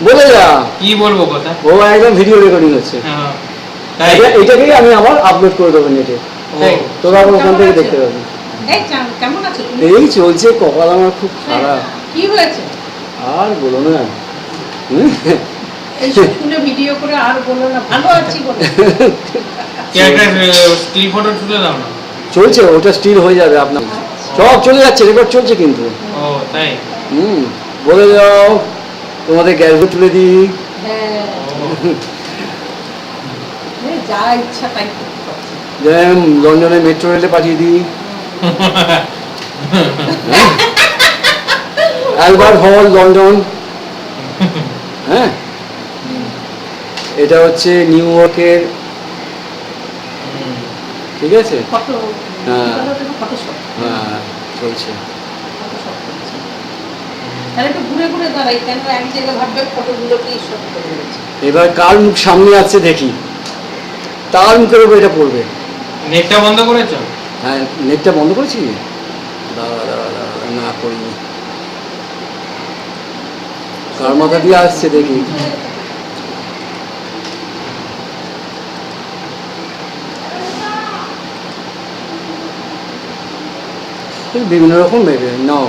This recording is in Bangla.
বলে যা কি বলবো কথা ও একদম ভিডিও রেকর্ডিং হচ্ছে তাই এটাকেই আমি আবার আপলোড করে দেবো নেটে তোরা আবার ওখান থেকে দেখতে পাবি কেমন আছো এই চলছে কপাল আমার খুব খারাপ কি হয়েছে আর বলো না এইসব শুনে ভিডিও করে আর বলো না ভালো আছি বলে কি একটা স্টিল ফটো তুলে দাও না চলছে ওটা স্টিল হয়ে যাবে আপনার সব চলে যাচ্ছে রেকর্ড চলছে কিন্তু ও তাই বলে যাও তোমাদের গ্যাসও তুলে দিই হ্যাঁ যা ইচ্ছা তাই লন্ডনে মেট্রো রেলে পাঠিয়ে দিই অ্যালবার্ট হল লন্ডন হ্যাঁ এটা হচ্ছে নিউ ইয়র্কের ঠিক আছে হ্যাঁ হ্যাঁ চলছে এবার কার মুখ সামনে আছে দেখি তার মুখের উপর এটা পড়বে নেটটা বন্ধ করেছো হ্যাঁ নেটটা বন্ধ করেছি দাঁড়া দাঁড়া দাঁড়া না করিনি কার মাথা দিয়ে আসছে দেখি বিভিন্ন রকম ভেবে নাও